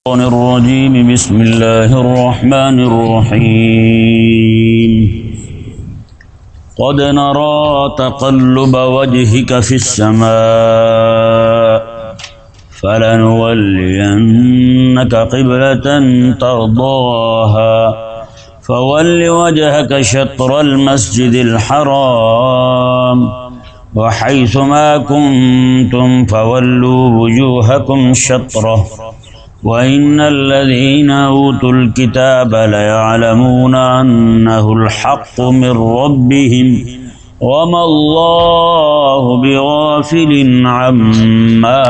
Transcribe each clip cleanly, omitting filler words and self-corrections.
الرجيم بسم الله الرحمن الرحيم قد نرى تقلب وجهك في السماء فلنولينك قبلة ترضاها فول وجهك شطر المسجد الحرام وحيث ما كنتم فولوا وجوهكم شطره وَإِنَّ الَّذِينَ أُوتُوا الْكِتَابَ لَيَعْلَمُونَ أَنَّهُ الْحَقُّ مِنْ رَبِّهِمْ وَمَا اللَّهُ بِغَافِلٍ عَمَّا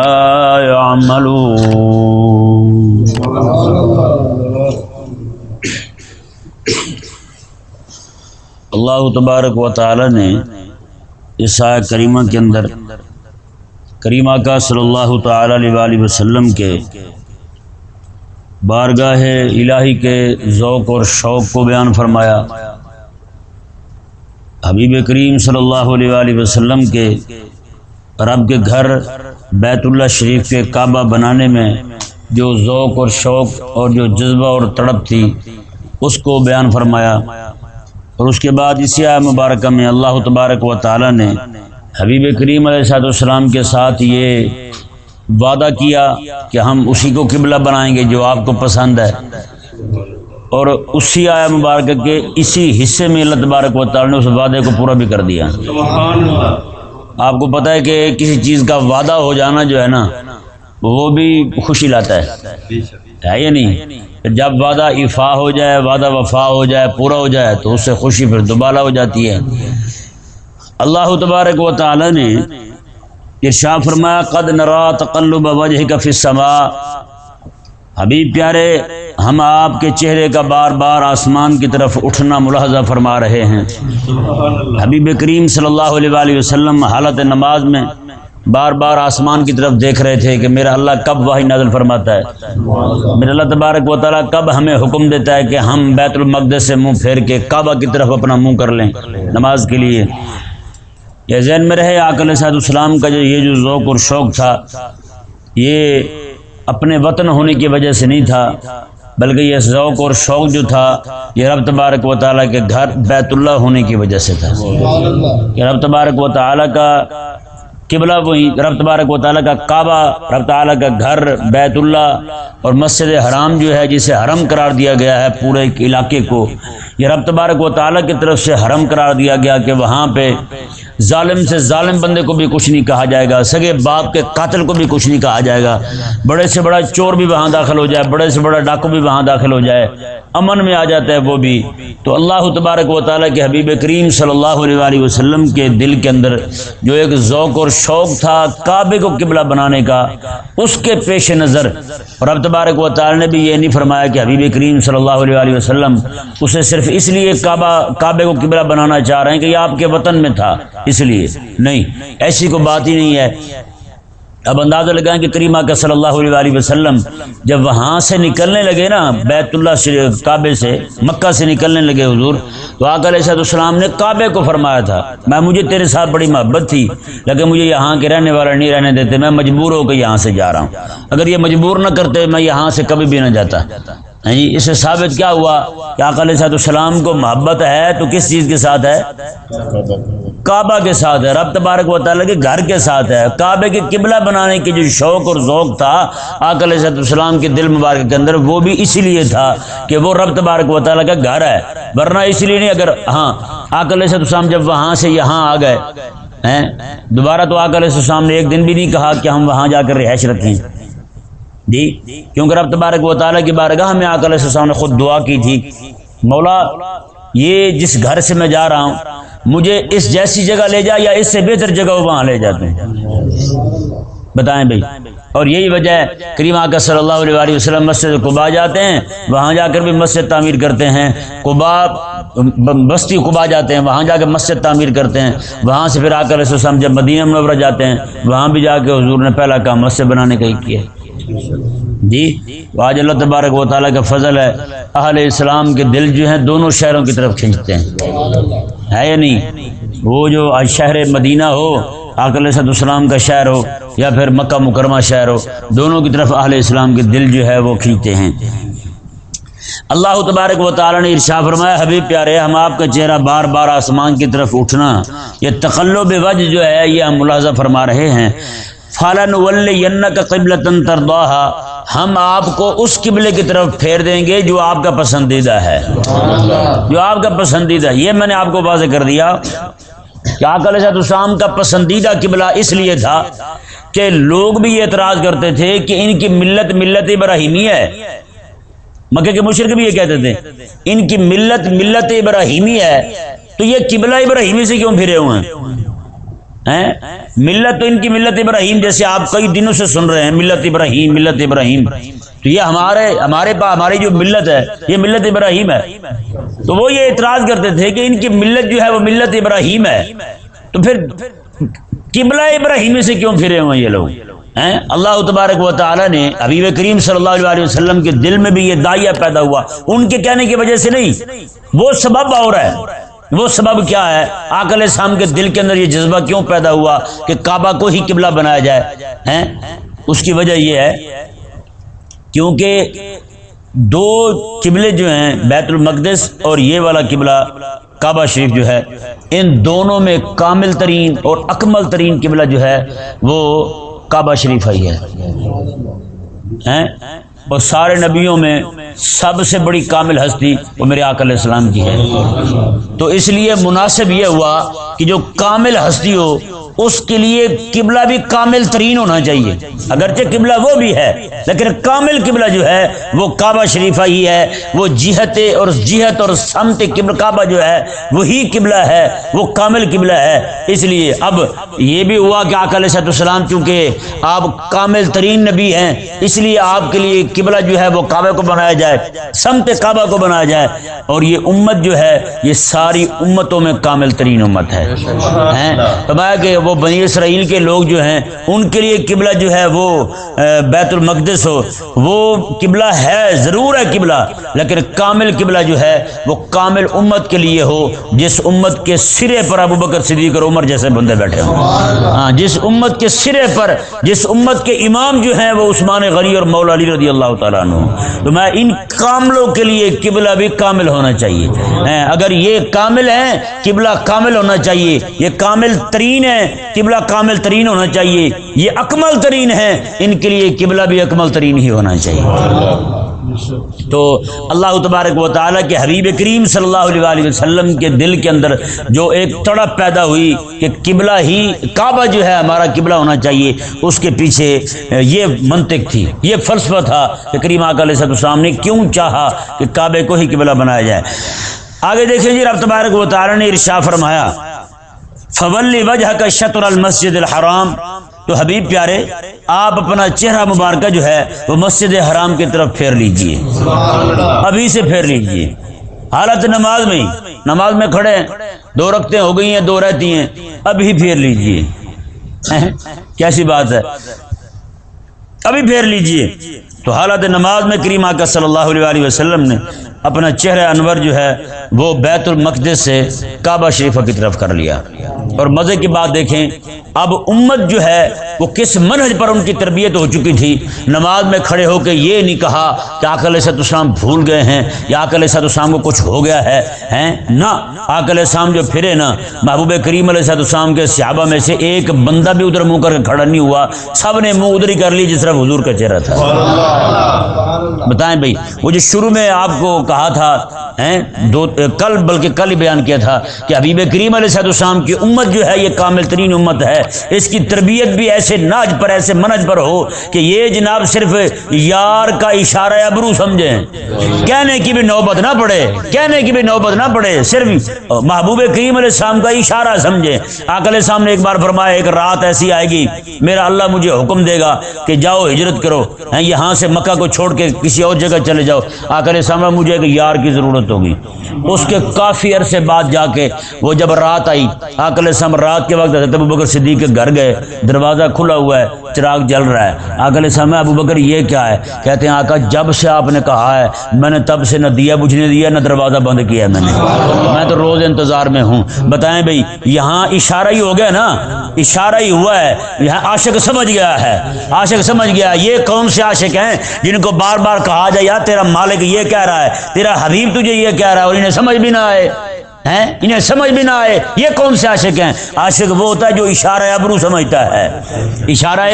يَعْمَلُونَ۔ اللہ تبارک و تعالی نے اس آیت کریمہ کے اندر کریم آقا صلی اللہ تعالی علیہ وآلہ وسلم کے بارگاہ الہی کے ذوق اور شوق کو بیان فرمایا، حبیب کریم صلی اللہ علیہ وآلہ وسلم کے رب کے گھر بیت اللہ شریف کے کعبہ بنانے میں جو ذوق اور شوق اور جو جذبہ اور تڑپ تھی اس کو بیان فرمایا، اور اس کے بعد اسی آیت مبارکہ میں اللہ تبارک و تعالی نے حبیب کریم علیہ السلام کے ساتھ یہ وعدہ کیا کہ ہم اسی کو قبلہ بنائیں گے جو آپ کو پسند ہے، اور اسی آیت مبارکہ کے اسی حصے میں اللہ تبارک و تعالی نے اس وعدے کو پورا بھی کر دیا۔ آپ کو پتہ ہے کہ کسی چیز کا وعدہ ہو جانا جو ہے نا وہ بھی خوشی لاتا ہے یا نہیں؟ جب وعدہ ایفا ہو جائے، وعدہ وفا ہو جائے، پورا ہو جائے تو اس سے خوشی پھر دوبالا ہو جاتی ہے۔ اللہ تبارک و تعالی نے ارشاد فرمایا قد نرى تقلب وجهك في السماء، حبیب پیارے ہم آپ کے چہرے کا بار بار آسمان کی طرف اٹھنا ملاحظہ فرما رہے ہیں۔ حبیب کریم صلی اللہ علیہ وآلہ وسلم حالت نماز میں بار بار آسمان کی طرف دیکھ رہے تھے کہ میرا اللہ کب وحی نازل فرماتا ہے، میرا اللہ تبارک و تعالیٰ کب ہمیں حکم دیتا ہے کہ ہم بیت المقدس سے منہ پھیر کے کعبہ کی طرف اپنا منہ کر لیں نماز کے لیے۔ یہ ذہن میں رہے آقا علیہ السلام کا یہ جو ذوق اور شوق تھا یہ اپنے وطن ہونے کی وجہ سے نہیں تھا، بلکہ یہ ذوق اور شوق جو تھا یہ رب تبارک و تعالیٰ کے گھر بیت اللہ ہونے کی وجہ سے تھا کہ رب تبارک و تعالیٰ کا قبلہ وہی، رب تبارک و تعالیٰ کا کعبہ، رب تعالیٰ کا گھر بیت اللہ اور مسجد حرام جو ہے جسے حرم قرار دیا گیا ہے پورے علاقے کو، یہ رب تبارک و تعالیٰ کی طرف سے حرم قرار دیا گیا کہ وہاں پہ ظالم سے ظالم بندے کو بھی کچھ نہیں کہا جائے گا، سگے باپ کے قاتل کو بھی کچھ نہیں کہا جائے گا، بڑے سے بڑا چور بھی وہاں داخل ہو جائے، بڑے سے بڑا ڈاکو بھی وہاں داخل ہو جائے، امن میں آ جاتا ہے وہ بھی۔ تو اللہ تبارک و تعالیٰ کے حبیب کریم صلی اللہ علیہ وآلہ وسلم کے دل کے اندر جو ایک ذوق اور شوق تھا کعبے کو قبلہ بنانے کا، اس کے پیش نظر رب تبارک و تعالیٰ نے بھی یہ نہیں فرمایا کہ حبیب کریم صلی اللہ علیہ وآلہ وسلم اسے صرف اس لیے کعبے کو قبلہ بنانا چاہ رہے ہیں کہ یہ آپ کے وطن میں تھا اس لیے، نہیں، ایسی کوئی بات ہی نہیں ہے۔ اب اندازہ لگائیں کہ کریم آقا صلی اللہ علیہ وآلہ وسلم جب وہاں سے نکلنے لگے نا بیت اللہ کعبے سے، مکہ سے نکلنے لگے حضور، تو آقا علیہ السلام نے کعبے کو فرمایا تھا مجھے تیرے ساتھ بڑی محبت تھی لیکن مجھے یہاں کے رہنے والا نہیں رہنے دیتے، میں مجبور ہو کے یہاں سے جا رہا ہوں، اگر یہ مجبور نہ کرتے میں یہاں سے کبھی بھی نہ جاتا۔ جی اس سے ثابت کیا ہوا کہ آقا علیہ السلام کو محبت ہے تو کس چیز کے ساتھ ہے؟ کعبہ کے ساتھ ہے، رب تبارک و تعالیٰ کے گھر کے ساتھ ہے۔ کعبے کے قبلہ بنانے کی جو شوق اور ذوق تھا آقا علیہ السلام کے دل مبارک کے اندر وہ بھی اسی لیے تھا کہ وہ رب تبارک و تعالیٰ کا گھر ہے، ورنہ اس لیے نہیں۔ اگر آقا علیہ السلام جب وہاں سے یہاں آ گئے دوبارہ تو آقا علیہ السلام نے ایک دن بھی نہیں کہا کہ ہم وہاں جا کر رہائش رکھیں جی، کیونکہ رب تبارک و تعالیٰ کی بارگاہ میں آقا علیہ السلام نے خود دعا کی تھی، مولا یہ جس گھر سے میں جا رہا ہوں مجھے اس جیسی جگہ لے جا یا اس سے بہتر جگہ وہاں لے جاتے ہیں، بتائیں بھائی۔ اور یہی وجہ ہے کریم آقا صلی اللہ علیہ وآلہ وسلم مسجد قباء جاتے ہیں، وہاں جا کر بھی مسجد تعمیر کرتے ہیں، بستی قباء جاتے ہیں وہاں جا کے مسجد تعمیر کرتے ہیں، وہاں سے پھر آقا علیہ السلام جب مدینہ منورہ جاتے ہیں وہاں بھی جا کے حضور نے پہلا کام مسجد بنانے کا ہی کیا جی۔ آج اللہ تبارک و تعالیٰ کا فضل ہے اہل اسلام کے دل جو ہیں دونوں شہروں کی طرف کھینچتے ہیں، ہے یا نہیں؟ وہ جو آج شہر مدینہ ہو آقا علیہ السلام کا شہر ہو یا پھر مکہ مکرمہ شہر ہو، دونوں کی طرف اہل اسلام کے دل جو ہے وہ کھینچتے ہیں۔ اللہ تبارک و تعالی نے ارشاد فرمایا، حبیب پیارے ہم آپ کا چہرہ بار بار آسمان کی طرف اٹھنا، یہ تقلب وجہ جو ہے یہ ہم ملاحظہ فرما رہے ہیں۔ فَلَنُوَلِّيَنَّكَ قِبْلَةً تَرْضَاهَا، ہم آپ کو اس قبلے کی طرف پھیر دیں گے جو آپ کا پسندیدہ ہے، جو آپ کا پسندیدہ۔ یہ میں نے آپ کو واضح کر دیا کہ آقا علیہ السلام کا پسندیدہ قبلہ اس لیے تھا کہ لوگ بھی یہ اعتراض کرتے تھے کہ ان کی ملت ابراہیمی ہے، مکہ کے مشرک بھی یہ کہتے تھے ان کی ملت ابراہیمی ہے، تو یہ قبلہ ابراہیمی سے کیوں پھرے ہوئے ہیں؟ ملت تو ان کی ملت ابراہیم، جیسے آپ کئی دنوں سے سن رہے ہیں ملت ابراہیم، تو یہ ہماری جو ملت ہے یہ ملت ابراہیم ہے۔ تو وہ یہ اعتراض کرتے تھے کہ ان کی ملت جو ہے وہ ملت ابراہیم ہے، تو پھر قبلہ ابراہیمی سے کیوں پھرے ہوئے یہ لوگ ہیں؟ اللہ تبارک و تعالی نے حبیب کریم صلی اللہ علیہ وسلم کے دل میں بھی یہ داعیہ پیدا ہوا، ان کے کہنے کی وجہ سے نہیں، وہ سبب اور ہے۔ وہ سبب کیا ہے؟ آقا علیہ السلام کے دل کے اندر یہ جذبہ کیوں پیدا ہوا کہ کعبہ کو ہی قبلہ بنایا جائے ہیں؟ اس کی وجہ یہ ہے کیونکہ دو قبلے جو ہیں بیت المقدس اور یہ والا قبلہ کعبہ شریف جو ہے، ان دونوں میں کامل ترین اور اکمل ترین قبلہ جو ہے وہ کعبہ شریف ہی ہے، اور سارے نبیوں میں سب سے بڑی کامل ہستی وہ میرے آقا علیہ السلام کی ہے۔ تو اس لیے مناسب یہ ہوا کہ جو کامل ہستی ہو اس کے لیے قبلہ بھی کامل ترین ہونا چاہیے، اگرچہ قبلہ وہ بھی ہے لیکن کامل قبلہ جو ہے وہ کعبہ شریفہ ہی ہے، وہ جہت اور سمت کعبہ جو ہے وہی قبلہ ہے، وہ کامل قبلہ ہے۔ اس لیے اب یہ بھی ہوا کہ آقا علیہ السلام چونکہ آپ کامل ترین نبی ہیں، اس لیے آپ کے لیے قبلہ جو ہے وہ کعبہ کو بنایا جائے، سمت کعبہ کو بنایا جائے، اور یہ امت جو ہے یہ ساری امتوں میں کامل ترین امت ہے۔ فرمایا کہ وہ بنی اسرائیل کے لوگ جو ہیں ان کے لیے قبلہ جو ہے وہ بیت المقدس ہو، وہ قبلہ ہے، ضرور ہے قبلہ، لیکن کامل قبلہ جو ہے وہ کامل امت کے لیے ہو، جس امت کے سرے پر ابو بکر صدیق اور عمر جیسے بندے بیٹھے ہوں، ہاں، جس امت کے سرے پر، جس امت کے امام جو ہیں وہ عثمان غنی اور مولا علی رضی اللہ تعالیٰ عنہ۔ تو میں ان کاملوں کے لیے قبلہ بھی کامل ہونا چاہیے۔ اگر یہ کامل ہیں قبلہ کامل ہونا چاہیے، یہ کامل ترین ہے قبلہ کامل ترین ہونا چاہیے، یہ اکمل ترین ہے ان کے لیے قبلہ بھی اکمل ترین ہی ہونا چاہیے۔ تو اللہ تبارک و تعالیٰ کے حبیب کریم صلی اللہ علیہ وسلم کے دل کے اندر جو ایک تڑپ پیدا ہوئی کہ قبلہ ہی کعبہ جو ہے ہمارا قبلہ ہونا چاہیے، اس کے پیچھے یہ منطق تھی، یہ فلسفہ تھا کہ کریم آقا علیہ السلام نے کیوں چاہا کہ کعبے کو ہی قبلہ بنایا جائے۔ آگے دیکھیں جی، رب تبارک و تعالیٰ نے ارشاد فرمایا فَوَلِّ وَجْهَكَ شَطْرَ الْمَسْجِدِ الْحَرَامِ، تو حبیب پیارے آپ اپنا چہرہ مبارکہ جو ہے وہ مسجد حرام کی طرف پھیر لیجئے، ابھی سے پھیر لیجئے، حالت نماز میں، نماز میں کھڑے ہیں، 2 رکعتیں ہو گئی ہیں، 2 رہتی ہیں، ابھی پھیر لیجئے۔ کیسی بات ہے، ابھی پھیر لیجئے۔ تو حالت نماز میں کریم آقا صلی اللہ علیہ وسلم نے اپنا چہرہ انور جو ہے وہ بیت المقدس سے کعبہ شریفہ کی طرف کر لیا۔ اور مزے کی بات دیکھیں، اب امت جو ہے وہ کس منہج پر ان کی تربیت ہو چکی تھی، نماز میں کھڑے ہو کے یہ نہیں کہا کہ آقا علیہ السلام بھول گئے ہیں یا آقا علیہ السلام کو کچھ ہو گیا ہے، نہ، آقا علیہ السلام جو پھرے نا، محبوب کریم علیہ السلام کے صحابہ میں سے ایک بندہ بھی ادھر منہ کر کے کھڑا نہیں ہوا، سب نے منہ ادھر ہی کر لی جس طرح حضور کا چہرہ تھا۔ بتائیں بھائی، وہ جو شروع میں آپ کو کہا تھا، کل ہی بیان کیا تھا کہ حبیب کریم علیہ السلام کی امت جو ہے یہ کامل ترین امت ہے، اس کی تربیت بھی ایسے ناج پر، ایسے منج پر ہو کہ یہ جناب صرف یار کا اشارہ ابرو سمجھیں، کہنے کی بھی نوبت نہ پڑے، کہنے کی بھی نوبت نہ پڑے، صرف محبوب کریم علیہ السلام کا اشارہ سمجھیں۔ آقا علیہ السلام نے ایک بار فرمایا ایک رات ایسی آئے گی میرا اللہ مجھے حکم دے گا کہ جاؤ ہجرت کرو، یہاں سے مکہ کو چھوڑ کے کسی اور جگہ چلے جاؤ۔ آقا علیہ السلام مجھے ایک یار کی ضرورت ضرورت ہوگی۔ اس کے کافی عرصے بعد جا کے وہ جب رات آئی، آقا علیہ السلام رات کے وقت حضرت ابوبکر صدیق کے گھر گئے، دروازہ کھلا ہوا ہے، چراغ جل رہا ہے۔ آقا علیہ السلام ابو بکر یہ کیا ہے؟ کہتے ہیں آقا جب سے آپ نے کہا ہے میں نے تب سے نہ دیا بجھنے دیا نہ دروازہ بند کیا ہے میں تو روز انتظار میں ہوں۔ بتائیں بھئی یہاں اشارہ ہی ہو گیا نا، اشارہ ہی ہوا ہے، یہاں عاشق سمجھ گیا ہے، عاشق سمجھ گیا۔ یہ کون سے عاشق ہیں جن کو بار بار کہا جائے یار تیرا مالک یہ کہہ رہا ہے، تیرا حبیب تجھے یہ کہہ رہا ہے، اور انہیں سمجھ بھی نہ آئے، انہیں سمجھ بھی نہ آئے۔ یہ کون سے عاشق ہیں؟ عاشق وہ ہوتا ہے جو اشارہ ابرو سمجھتا ہے، اشارہ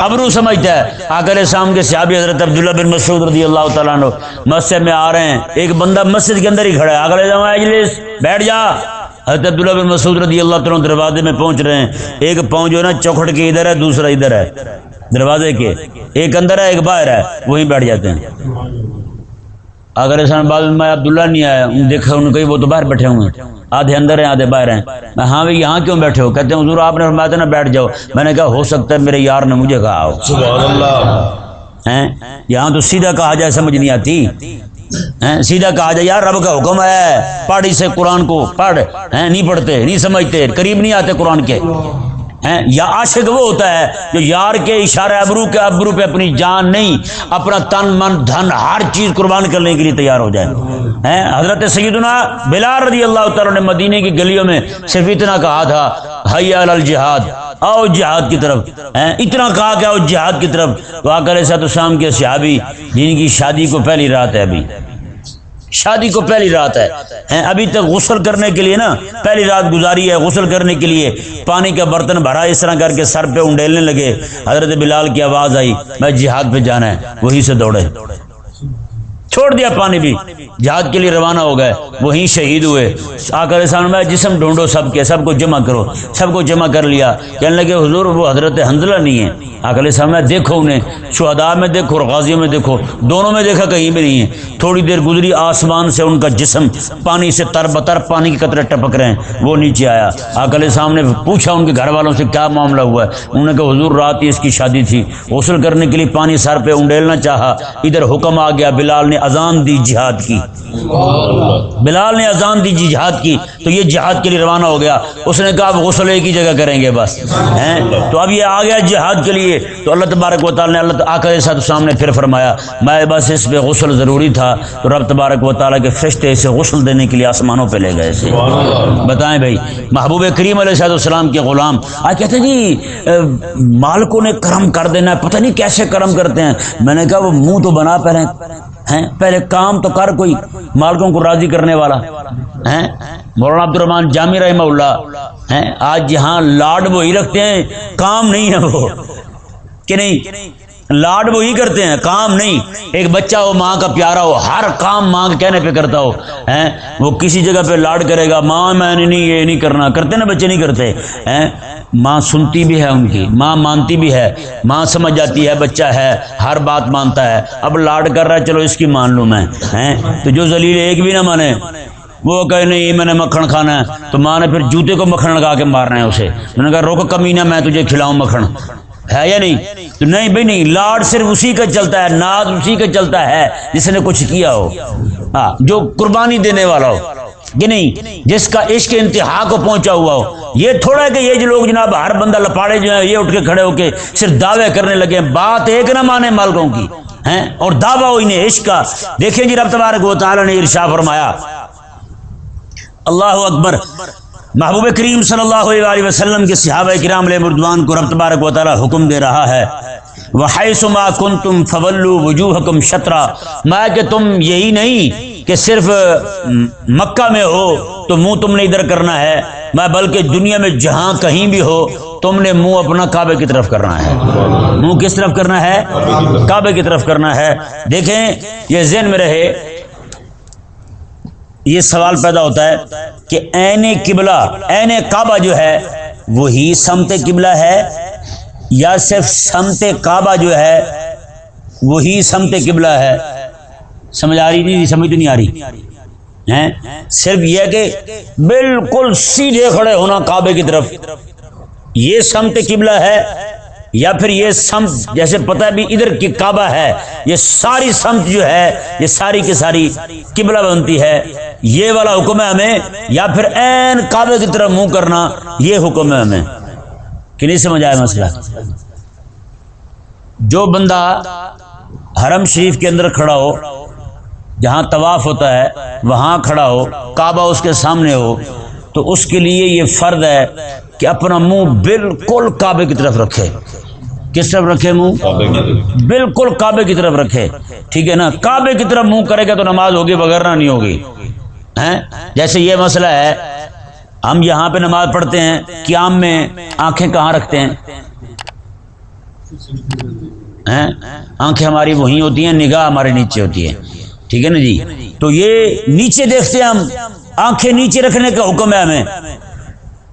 ابرو سمجھتا ہے۔ آقا علیہ السلام کے صحابی حضرت عبداللہ بن مسعود رضی اللہ تعالیٰ عنہ مسجد میں آ رہے ہیں، ایک بندہ مسجد کے اندر ہی کھڑا ہے، آقا علیہ السلام اجلس بیٹھ جا۔ حضرت عبداللہ بن مسعود رضی اللہ تعالیٰ دروازے میں پہنچ رہے ہیں، ایک پاؤں جو ہے نا چوکھٹ کے ادھر ہے، دوسرا ادھر ہے دروازے کے، ایک اندر ہے ایک باہر ہے، وہیں بیٹھ جاتے ہیں۔ اگر ایسا بعد میں عبداللہ نہیں آیا، دیکھا ان کو وہ تو باہر بیٹھے ہوئے ہیں، آدھے اندر ہیں آدھے باہر ہیں۔ میں ہاں بھائی یہاں کیوں بیٹھے ہو؟ کہتے ہیں حضور آپ نے فرمایا تھا نا بیٹھ جاؤ۔ میں نے کہا ہو سکتا ہے میرے یار نے مجھے کہا ہو۔ سبحان اللہ۔ یہاں تو سیدھا کہا جائے سمجھ نہیں آتی، سیدھا کہا جائے یار رب کا حکم ہے پڑھ اسے قرآن کو پڑھ، نہیں پڑھتے نہیں سمجھتے قریب نہیں آتے قرآن کے۔ یا عاشق وہ ہوتا ہے جو یار کے اشارے ابرو پہ اپنی جان نہیں اپنا تن من دھن ہر چیز قربان کرنے کے لیے تیار ہو جائے۔ حضرت سیدنا بلال رضی اللہ تعالیٰ نے مدینے کی گلیوں میں صرف اتنا کہا تھا حی علی الجہاد، آؤ جہاد کی طرف، اتنا کہا کہ آؤ جہاد کی طرف۔ تو آقا علیہ السلام کے صحابی جن کی شادی کو پہلی رات ہے، ابھی شادی کو پہلی رات ہے، ابھی تک غسل کرنے کے لیے نا پہلی رات گزاری ہے، غسل کرنے کے لیے پانی کا برتن بھرا اس طرح کر کے سر پہ انڈیلنے لگے۔ حضرت بلال کی آواز آئی میں جہاد پہ جانا ہے، وہیں سے دوڑے، چھوڑ دیا پانی بھی، جہاد کے لیے روانہ ہو گئے، وہیں شہید ہوئے۔ آقا علیہ السلام میں جسم ڈھونڈو سب کے، سب کو جمع کرو، سب کو جمع کر لیا۔ کہنے لگے حضور وہ حضرت حنظلہ نہیں ہے۔ آقا علیہ السلام میں دیکھو انہیں، شہداء میں دیکھو اور غازیوں میں دیکھو، دونوں میں دیکھا کہیں بھی نہیں ہے۔ تھوڑی دیر گزری آسمان سے ان کا جسم پانی سے تر بتر پانی کے قطرے ٹپک رہے ہیں، وہ نیچے آیا۔ آقا علیہ السلام نے پوچھا ان کے گھر والوں سے کیا معاملہ ہوا ہے؟ انہوں نے کہا حضور رات ہی اس کی شادی تھی، غسل کرنے کے لیے پانی سر پہ انڈیلنا چاہا، ادھر حکم آ گیا، بلال نے اذان دی جہاد کی، بلال نے اذان دی جہاد کی، تو یہ جہاد کے لیے روانہ ہو گیا۔ اس نے کہا اب غسل ایک ہی جگہ کریں گے بس، تو اب یہ آ گیا جہاد کے لیے۔ تو اللہ تبارک و تعالیٰ نے آقا علیہ السلام نے پھر فرمایا میں بس اس پہ غسل ضروری تھا، تو رب تبارک و تعالیٰ کے فرشتے اسے غسل دینے کے لیے آسمانوں پہ لے گئے تھے۔ بتائیں بھائی محبوب کریم علیہ السلام کے غلام آج کہتے ہیں جی مالکوں نے کرم کر دینا ہے، پتہ نہیں کیسے کرم کرتے ہیں۔ میں نے کہا وہ منہ تو بنا پہلے کام تو کر، کوئی مالکوں کو راضی کرنے والا ہیں۔ مولانا عبد الرحمن جامی رحمہ اللہ آج یہاں لاڈ وہی رکھتے ہیں، کام نہیں ہے وہ، کہ نہیں لاڈ وہی کرتے ہیں کام نہیں۔ ایک بچہ ہو ماں کا پیارا ہو، ہر کام ماں کے کہنے پہ کرتا ہو، وہ کسی جگہ پہ لاڈ کرے گا ماں میں نہیں یہ نہیں کرنا، کرتے نا بچے نہیں کرتے، ماں سنتی بھی ہے ان کی، ماں مانتی بھی ہے، ماں سمجھ جاتی ہے بچہ ہے ہر بات مانتا ہے۔ اب لاڈ کر رہا ہے چلو اس کی مان لوں میں، تو جو ذلیل ایک بھی نہ مانے وہ کہے نہیں میں نے مکھن کھانا ہے، تو ماں نے پھر جوتے کو مکھن لگا کے مارنا ہے اسے۔ میں نے کہا روک کمینہ میں تجھے کھلاؤں مکھن، ہے یا نہیں؟ تو نہیں بھائی نہیں، لاڈ صرف اسی کا چلتا ہے، ناز اسی کا چلتا ہے جس نے کچھ کیا ہو، جو قربانی دینے والا ہو، کہ نہیں جس کا عشق انتہا کو پہنچا ہوا ہو۔ یہ تھوڑا ہے کہ یہ جو لوگ جناب ہر بندہ لپاڑے جو ہیں یہ اٹھ کے کھڑے ہو کے صرف دعوے کرنے لگے ہیں، بات ایک نہ مانے مالکوں کی اور دعویٰ ہو انہیں عشق کا۔ دیکھیں جی رب تبارک و تعالیٰ نے ارشاد فرمایا، اللہ اکبر، محبوب کریم صلی اللہ علیہ وسلم کے صحابہ کرام علیہ رضوان کو رب تبارک و تعالیٰ حکم دے رہا ہے وَحَيْثُ مَا كُنْتُمْ فَوَلُّوا وُجُوهَكُمْ شَطْرًا، میں کہ تم یہی نہیں کہ صرف مکہ میں ہو تو منہ تم نے ادھر کرنا ہے، میں بلکہ دنیا میں جہاں کہیں بھی ہو تم نے منہ اپنا کعبے کی طرف کرنا ہے۔ منہ کس طرف کرنا ہے؟ کعبے کی طرف کرنا ہے۔ دیکھیں یہ ذہن میں رہے، یہ سوال پیدا ہوتا ہے کہ عین قبلہ عین کعبہ جو ہے وہی سمت قبلہ ہے یا صرف سمت کعبہ جو ہے وہی سمت قبلہ ہے؟ سمجھ آ رہی نہیں؟ سمجھ تو نہیں آ رہی، صرف یہ کہ بالکل سیدھے کھڑے ہونا کعبے کی طرف یہ سمت قبلہ ہے، یا پھر یہ سمت جیسے پتہ ہے بھی ادھر کی کعبہ ہے، یہ ساری سمت جو ہے یہ ساری کی ساری قبلہ بنتی ہے، یہ والا حکم ہے ہمیں، یا پھر عین کعبے کی طرف منہ کرنا یہ حکم ہے ہمیں؟ کہ نہیں سمجھ آیا مسئلہ؟ جو بندہ حرم شریف کے اندر کھڑا ہو، جہاں طواف ہوتا ہے وہاں کھڑا ہو، کعبہ اس کے سامنے ہو، تو اس کے لیے یہ فرض ہے کہ اپنا منہ بالکل کعبے کی طرف رکھے۔ کس طرف رکھے منہ؟ بالکل کعبے کی طرف رکھے، ٹھیک ہے نا؟ کعبے کی طرف منہ کرے گا تو نماز ہوگی، وغیرہ نہیں ہوگی۔ جیسے یہ مسئلہ ہے، ہم یہاں پہ نماز پڑھتے ہیں، قیام میں آنکھیں کہاں رکھتے ہیں؟ آنکھیں ہماری وہیں ہوتی ہیں، نگاہ ہمارے نیچے ہوتی ہے، ٹھیک ہے نا جی؟ تو یہ نیچے دیکھتے ہیں ہم، آنکھیں نیچے رکھنے کا حکم ہے ہمیں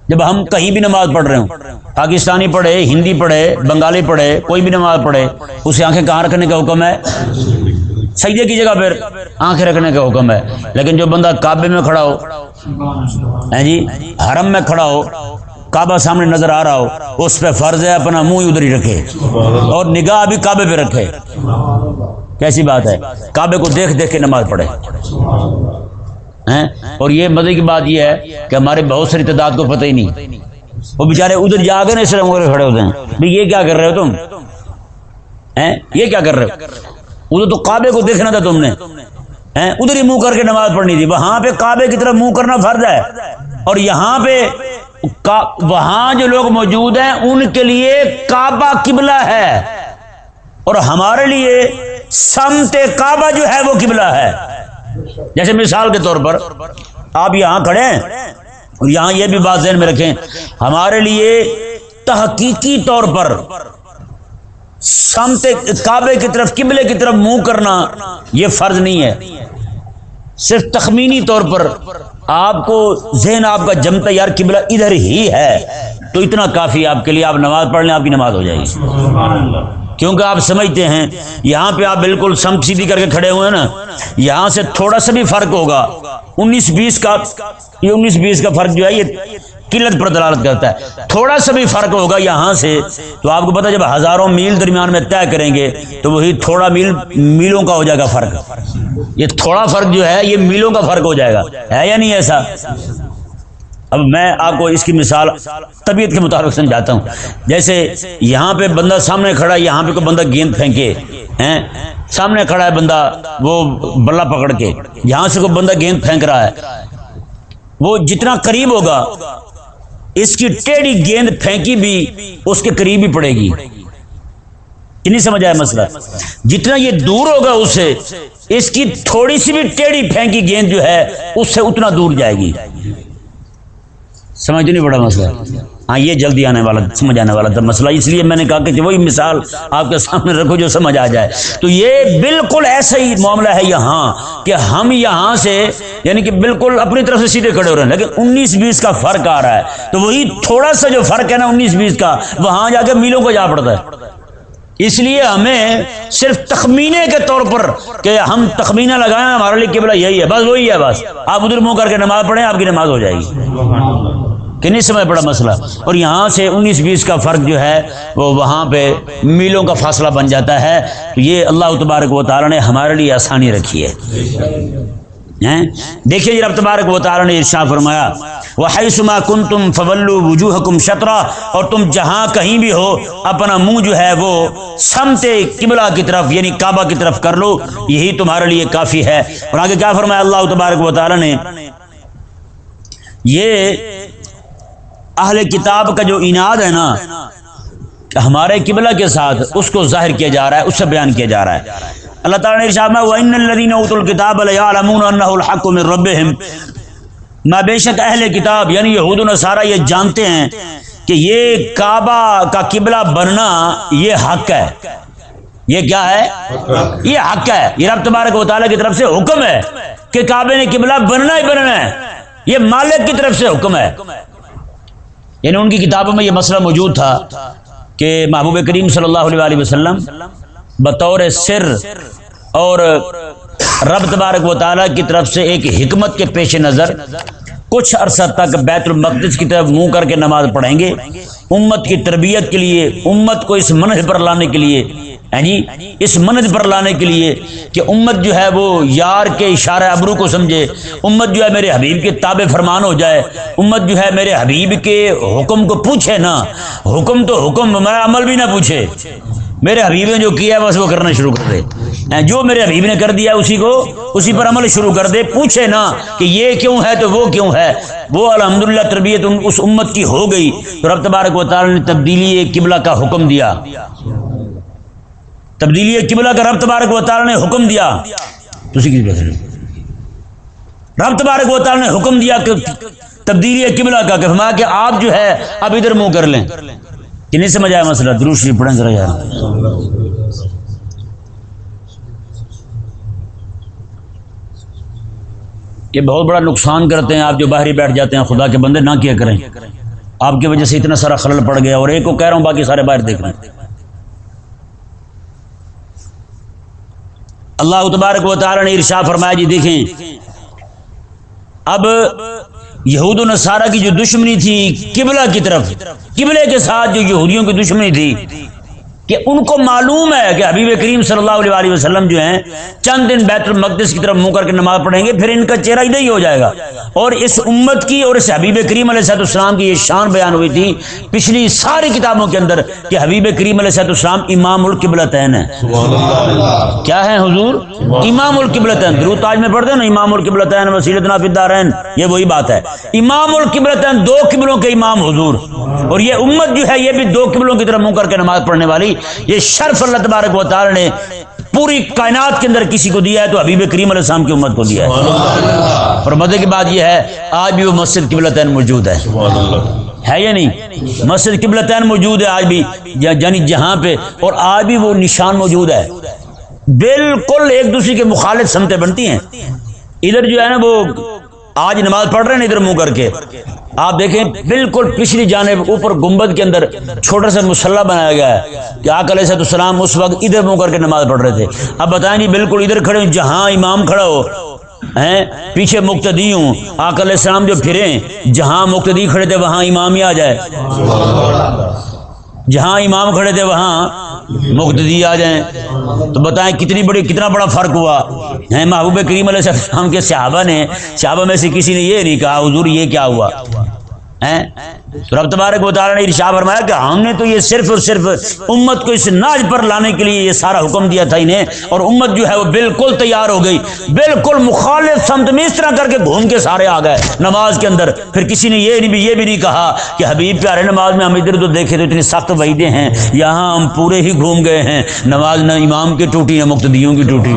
جب ہم کہیں بھی نماز پڑھ رہے ہوں، پاکستانی پڑھے، ہندی پڑھے، بنگالی پڑھے، کوئی بھی نماز پڑھے، اسے آنکھیں کہاں رکھنے کا حکم ہے؟ سجدے کی جگہ پھر آنکھیں رکھنے کا حکم ہے۔ لیکن جو بندہ کعبے میں کھڑا ہو، جی حرم میں کھڑا ہو، کعبہ سامنے نظر آ رہا ہو، اس پہ فرض ہے اپنا منہ ادھر ہی رکھے اور نگاہ بھی کعبے پہ رکھے۔ کیسی بات ہے؟ کعبے کو دیکھ دیکھ کے نماز پڑھے۔ اور یہ مزے کی بات یہ ہے کہ ہمارے بہت ساری تعداد کو پتہ ہی نہیں، وہ بیچارے ادھر جا کے اس طرح کھڑے ہوتے ہیں، بھئی یہ کیا کر رہے ہو تم؟ یہ کیا کر رہے ہو؟ ادھر تو کعبے کو دیکھنا تھا تم نے، ادھر ہی منہ کر کے نماز پڑھنی تھی۔ وہاں پہ کعبے کی طرف منہ کرنا فرض ہے، اور یہاں پہ وہاں جو لوگ موجود ہیں ان کے لیے کعبہ قبلہ ہے، اور ہمارے لیے سمت کعبہ جو ہے وہ قبلہ ہے۔ جیسے مثال کے طور پر آپ یہاں کھڑے ہیں، اور یہاں یہ بھی بات ذہن میں رکھیں، ہمارے لیے تحقیقی طور پر سمت کعبے کی طرف، قبلے کی طرف منہ کرنا یہ فرض نہیں ہے، صرف تخمینی طور پر آپ کو ذہن آپ کا جمتا یار قبلہ ادھر ہی ہے، تو اتنا کافی آپ کے لیے، آپ نماز پڑھ لیں، آپ کی نماز ہو جائے گی۔ کیونکہ آپ سمجھتے ہیں یہاں پہ آپ بالکل سمت سیدھی کر کے کھڑے ہوئے ہیں نا، یہاں سے تھوڑا سا بھی فرق ہوگا، 19-20 کا، یہ 19-20 کا فرق جو ہے یہ قلت پر دلالت کرتا ہے، تھوڑا سا بھی فرق ہوگا یہاں سے تو آپ کو پتہ جب ہزاروں میل درمیان میں طے کریں گے تو وہی تھوڑا میلوں کا ہو جائے گا فرق، یہ تھوڑا فرق جو ہے یہ میلوں کا فرق ہو جائے گا، ہے یا نہیں ایسا؟ اب میں آپ کو اس کی مثال طبیعت کے مطابق سمجھاتا ہوں۔ جیسے یہاں پہ بندہ سامنے کھڑا ہے، یہاں پہ کوئی بندہ گیند پھینکے، سامنے کھڑا ہے بندہ وہ بلہ پکڑ کے، یہاں سے کوئی بندہ گیند پھینک رہا ہے، وہ جتنا قریب ہوگا اس کی ٹیڑھی گیند پھینکی بھی اس کے قریب ہی پڑے گی، کہ نہیں سمجھ آیا مسئلہ؟ جتنا یہ دور ہوگا اس سے، اس کی تھوڑی سی بھی ٹیڑھی پھینکی گیند جو ہے اس سے اتنا دور جائے گی۔ سمجھ نہیں پڑا مسئلہ؟ ہاں یہ جلدی آنے والا، سمجھ آنے والا تھا مسئلہ، اس لیے میں نے کہا کہ وہی مثال آپ کے سامنے رکھو جو سمجھ آ جائے۔ تو یہ بالکل ایسا ہی معاملہ ہے یہاں، کہ ہم یہاں سے یعنی کہ بالکل اپنی طرف سے سیدھے کھڑے ہو رہے ہیں، لیکن 19-20 کا فرق آ رہا ہے، تو وہی تھوڑا سا جو فرق ہے نا 19-20 کا، وہاں جا کے میلوں کو جا پڑتا ہے۔ اس لیے ہمیں صرف تخمینے کے طور پر کہ ہم تخمینہ لگائیں ہمارے لیے قبلہ یہی ہے، بس وہی ہے، بس آپ ادھر منہ کر کے نماز پڑھیں، آپ کی نماز ہو جائے گی، کہ نہیں سمجھ پڑا مسئلہ؟ اور یہاں سے 19-20 کا فرق جو ہے وہ وہاں پہ میلوں کا فاصلہ بن جاتا ہے۔ تو یہ اللہ تبارک و تعالی نے ہمارے لیے آسانی رکھی ہے۔ دیکھیے جی رب تبارک و تعالی نے ارشاد فرمایا وَحَيْثُ مَا كُنْتُمْ فَوَلُّوا وُجُوهَكُمْ شَطْرًا، اور تم جہاں کہیں بھی ہو اپنا منہ جو ہے وہ سمت قبلہ کی طرف یعنی کعبہ کی طرف کر لو، یہی تمہارے لیے کافی ہے۔ اور آگے کیا فرمایا اللہ تبارک و تعالی نے؟ یہ اہل کتاب کا جو اناد ہے نا کہ ہمارے قبلہ کے ساتھ، اس کو ظاہر کیا جا رہا ہے، اس سے بیان کیا جا رہا ہے۔ اللہ تعالیٰ نے ارشاد میں وَإِنَّ الَّذِينَ أُوتُوا الْكِتَابَ لَيَعْلَمُونَ أَنَّهُ الْحَقُّ مِنْ رَبِّهِمْ، میں بے شک اہل کتاب یعنی یہود و نصارہ یہ جانتے ہیں کہ یہ کعبہ کا قبلہ بننا یہ حق ہے، یہ کیا ہے؟ یہ حق ہے، یہ رب تبارک و تعالیٰ کی طرف سے حکم ہے کہ کعبے نے قبلہ بننا ہی بننا ہے، یہ مالک کی طرف سے حکم ہے۔ یعنی ان کی کتابوں میں یہ مسئلہ موجود تھا کہ محبوب کریم صلی اللہ علیہ وسلم بطور سر اور رب تبارک و تعالیٰ کی طرف سے ایک حکمت کے پیش نظر کچھ عرصہ تک بیت المقدس کی طرف منہ کر کے نماز پڑھیں گے، امت کی تربیت کے لیے، امت کو اس منہج پر لانے کے لیے، اس منہج پر لانے کے لیے کہ امت جو ہے وہ یار کے اشارہ ابرو کو سمجھے، امت جو ہے میرے حبیب کے تابع فرمان ہو جائے، امت جو ہے میرے حبیب کے حکم کو پوچھے نہ، حکم تو حکم، ہمارا عمل بھی نہ پوچھے، میرے حبیب نے جو کیا ہے بس وہ کرنا شروع کر دے، جو میرے حبیب نے کر دیا اسی پر عمل شروع کر دے، پوچھے نہ کہ یہ کیوں ہے تو وہ کیوں ہے۔ وہ الحمدللہ تربیت اس امت کی ہو گئی تو رب تبارک و تعالی نے تبدیلی قبلہ کا حکم دیا، تبدیلی قبلہ کا رب تبارک و تعالی نے حکم دیا، رب تبارک و تعالی نے حکم دیا کہ تبدیلی قبلہ کا، کہ فرمایا کہ آپ جو ہے اب ادھر منہ کر لیں۔ کہ نہیں سمجھ آیا مسئلہ؟ درود شریف پڑھیں ذرا یار۔ یہ بہت بڑا نقصان کرتے ہیں آپ جو باہر ہی بیٹھ جاتے ہیں، خدا کے بندے نہ کیا کریں، آپ کی وجہ سے اتنا سارا خلل پڑ گیا، اور ایک کو کہہ رہا ہوں باقی سارے باہر دیکھ رہے ہیں۔ اللہ تبارک و تعالی نے ارشاد فرمایا، جی دیکھیں اب یہود و نصارہ کی جو دشمنی تھی قبلہ کی طرف، قبلے کے ساتھ جو یہودیوں کی دشمنی تھی، کہ ان کو معلوم ہے کہ حبیب کریم صلی اللہ علیہ وسلم جو ہیں چند دن بیت المقدس کی طرف منہ کر کے نماز پڑھیں گے، پھر ان کا چہرہ ادھر ہی ہو جائے گا۔ اور اس امت کی اور اس حبیب کریم علیہ السلام کی یہ شان بیان ہوئی تھی پچھلی ساری کتابوں کے اندر کہ حبیب کریم علیہ السلام امام القبلتین ہیں۔ کیا ہیں حضور؟ امام القبلتین۔ درود تاج میں پڑھتے ہیں نا، امام القبلتین وسیلتنا فی الدارین، یہ وہی بات ہے۔ امام القبلتین، دو قبلوں کے امام حضور، اور یہ امت جو ہے یہ بھی دو قبلوں کی طرف منہ کر کے نماز پڑھنے والی، یہ شرف اللہ تبارک و تعالی نے پوری کائنات کے اندر کسی کو دیا ہے تو حبیب کریم علیہ السلام کی امت کو دیا ہے۔ اور مزے کی بات یہ ہے آج بھی وہ مسجد قبلتین موجود ہے یا نہیں؟ مسجد قبلتین موجود ہے آج بھی، یعنی جہاں پہ، اور آج بھی وہ نشان موجود ہے، بالکل ایک دوسرے کے مخالف سمتیں بنتی ہیں۔ ادھر جو ہے نا وہ آج نماز پڑھ رہے ہیں ادھر منہ کر کے، آپ دیکھیں بالکل پچھلی جانب اوپر گنبد کے اندر چھوٹا سا مصلی بنایا گیا ہے کہ آقا علیہ السلام اس وقت ادھر منہ کر کے نماز پڑھ رہے تھے۔ اب بتائیں جی بالکل ادھر کھڑے ہوں، جہاں امام کھڑا ہو ہیں، پیچھے مقتدی ہوں، آقا علیہ السلام جو پھریں، جہاں مقتدی کھڑے تھے وہاں امام ہی آ جائے، جہاں امام کھڑے تھے وہاں مقتدی آ جائیں، تو بتائیں کتنا بڑا فرق ہوا ہے۔ محبوب کریم علیہ السلام کے صحابہ میں سے کسی نے یہ نہیں کہا حضور یہ کیا ہوا ہے؟ تو رب تبارک و تعالی نے ارشاد فرمایا کہ ہم نے تو یہ صرف اور صرف امت کو اس ناج پر لانے کے لیے یہ سارا حکم دیا تھا انہیں، اور امت جو ہے وہ بالکل تیار ہو گئی، بالکل مخالف سمت میں اس طرح کر کے گھوم کے سارے آ گئے نماز کے اندر۔ پھر کسی نے یہ بھی نہیں کہا کہ حبیب پیارے نماز میں ہم ادھر ادھر دیکھے تو اتنی سخت وعیدیں ہیں، یہاں ہم پورے ہی گھوم گئے ہیں، نماز نہ امام کی ٹوٹی نہ مقتدیوں کی ٹوٹی،